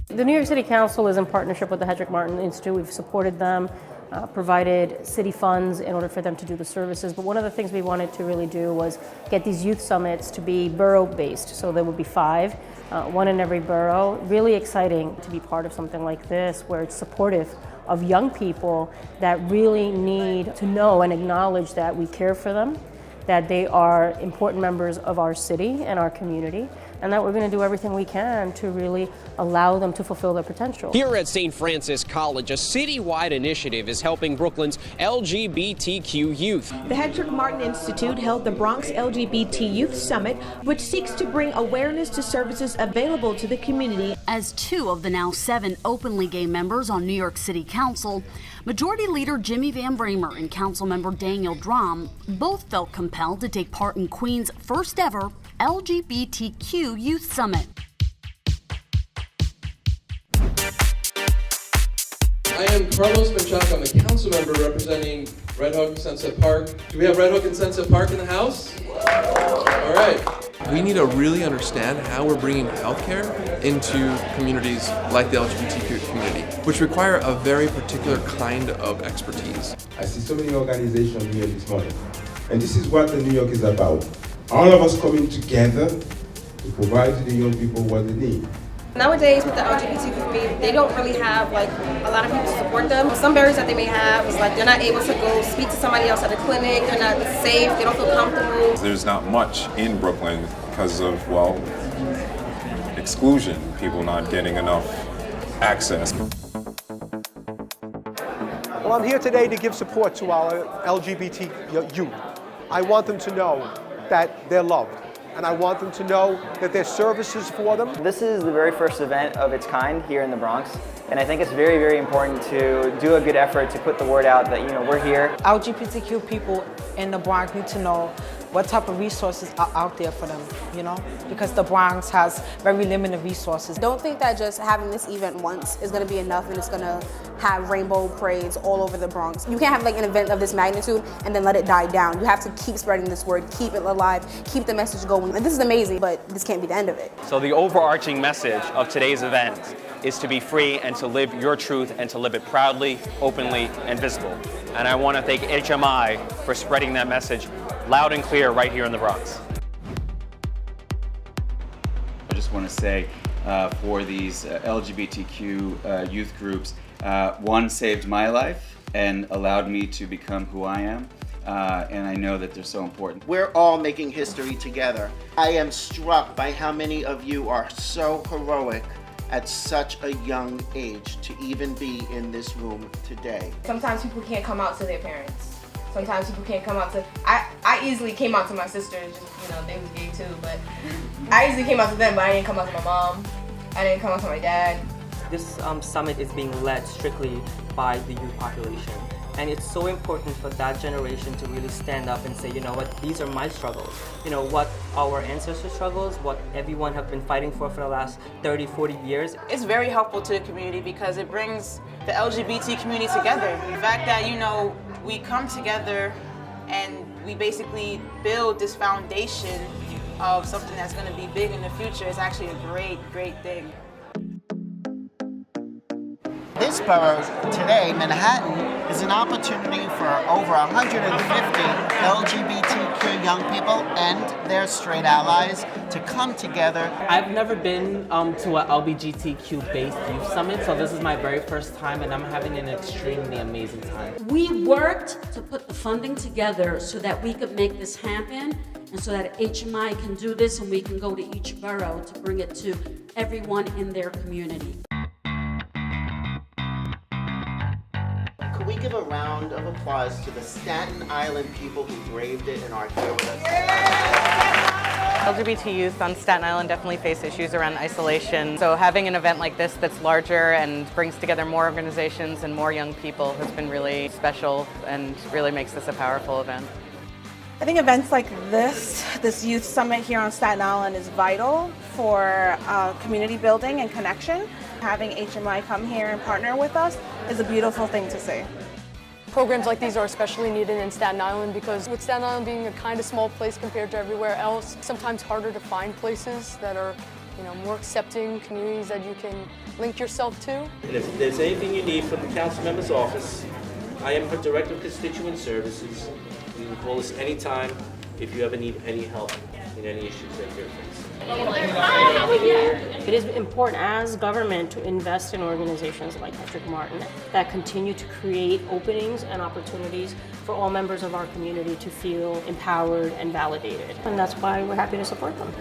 The New York City Council is in partnership with the Hetrick-Martin Institute. We've supported them, provided city funds in order for them to do the services. But one of the things we wanted to really do was get these youth summits to be borough-based. So there would be 5, one in every borough. Really exciting to be part of something like this where it's supportive of young people that really need to know and acknowledge that we care for them, that they are important members of our city and our community, and that we're going to do everything we can to really allow them to fulfill their potential. Here at St. Francis College, a citywide initiative is helping Brooklyn's LGBTQ youth. The Hetrick-Martin Institute held the Bronx LGBT Youth Summit, which seeks to bring awareness to services available to the community. As 2 of the now 7 openly gay members on New York City Council, Majority Leader Jimmy Van Bramer and Councilmember Daniel Drum both felt compelled to take part in Queens' first ever LGBTQ Youth Summit. I am Carlos Menchaca. I'm a council member representing Red Hook and Sunset Park. Do we have Red Hook and Sunset Park in the house? All right. We need to really understand how we're bringing healthcare into communities like the LGBTQ community, which require a very particular kind of expertise. I see so many organizations here this morning, and this is what the New York is about. All of us coming together to provide to the young people what they need. Nowadays with the LGBT community, they don't really have like a lot of people to support them. Some barriers that they may have is like they're not able to go speak to somebody else at a clinic, they're not safe, they don't feel comfortable. There's not much in Brooklyn because of, well, exclusion, people not getting enough access. Well, I'm here today to give support to our LGBT youth. I want them to know that they're loved, and I want them to know that there's services for them. This is the very first event of its kind here in the Bronx, and I think it's very, very important to do a good effort to put the word out that, we're here. LGBTQ people in the Bronx need to know what type of resources are out there for them, because the Bronx has very limited resources. Don't think that just having this event once is going to be enough and it's going to have rainbow parades all over the Bronx. You can't have like an event of this magnitude and then let it die down. You have to keep spreading this word, keep it alive, keep the message going. And this is amazing, but this can't be the end of it. So the overarching message of today's event is to be free and to live your truth and to live it proudly, openly, and visible. And I want to thank HMI for spreading that message loud and clear right here in the Bronx. I just want to say for these LGBTQ youth groups, one saved my life and allowed me to become who I am. And I know that they're so important. We're all making history together. I am struck by how many of you are so heroic at such a young age to even be in this room today. Sometimes people can't come out to their parents. Sometimes people can't come out to, I easily came out to my sisters, just, they was gay too, but I easily came out to them, but I didn't come out to my mom. I didn't come out to my dad. This summit is being led strictly by the youth population. And it's so important for that generation to really stand up and say, you know what, these are my struggles. What our ancestors' struggles, what everyone have been fighting for the last 30, 40 years. It's very helpful to the community because it brings the LGBT community together. The fact that, we come together and we basically build this foundation of something that's going to be big in the future is actually a great, great thing. This borough today, Manhattan, is an opportunity for over 150 LGBTQ young people and their straight allies to come together. I've never been to an LGBTQ-based youth summit, so this is my very first time and I'm having an extremely amazing time. We worked to put the funding together so that we could make this happen and so that HMI can do this and we can go to each borough to bring it to everyone in their community. Could we give a round of applause to the Staten Island people who braved it and are here with us? LGBT youth on Staten Island definitely face issues around isolation. So having an event like this that's larger and brings together more organizations and more young people has been really special and really makes this a powerful event. I think events like this youth summit here on Staten Island is vital for community building and connection. Having HMI come here and partner with us is a beautiful thing to see. Programs like these are especially needed in Staten Island because with Staten Island being a kind of small place compared to everywhere else, sometimes harder to find places that are more accepting communities that you can link yourself to. And if there's anything you need from the council member's office, I am her Director of Constituent Services. You can call us anytime if you ever need any help in any issues that you're facing. It is important as government to invest in organizations like Hetrick-Martin that continue to create openings and opportunities for all members of our community to feel empowered and validated. And that's why we're happy to support them.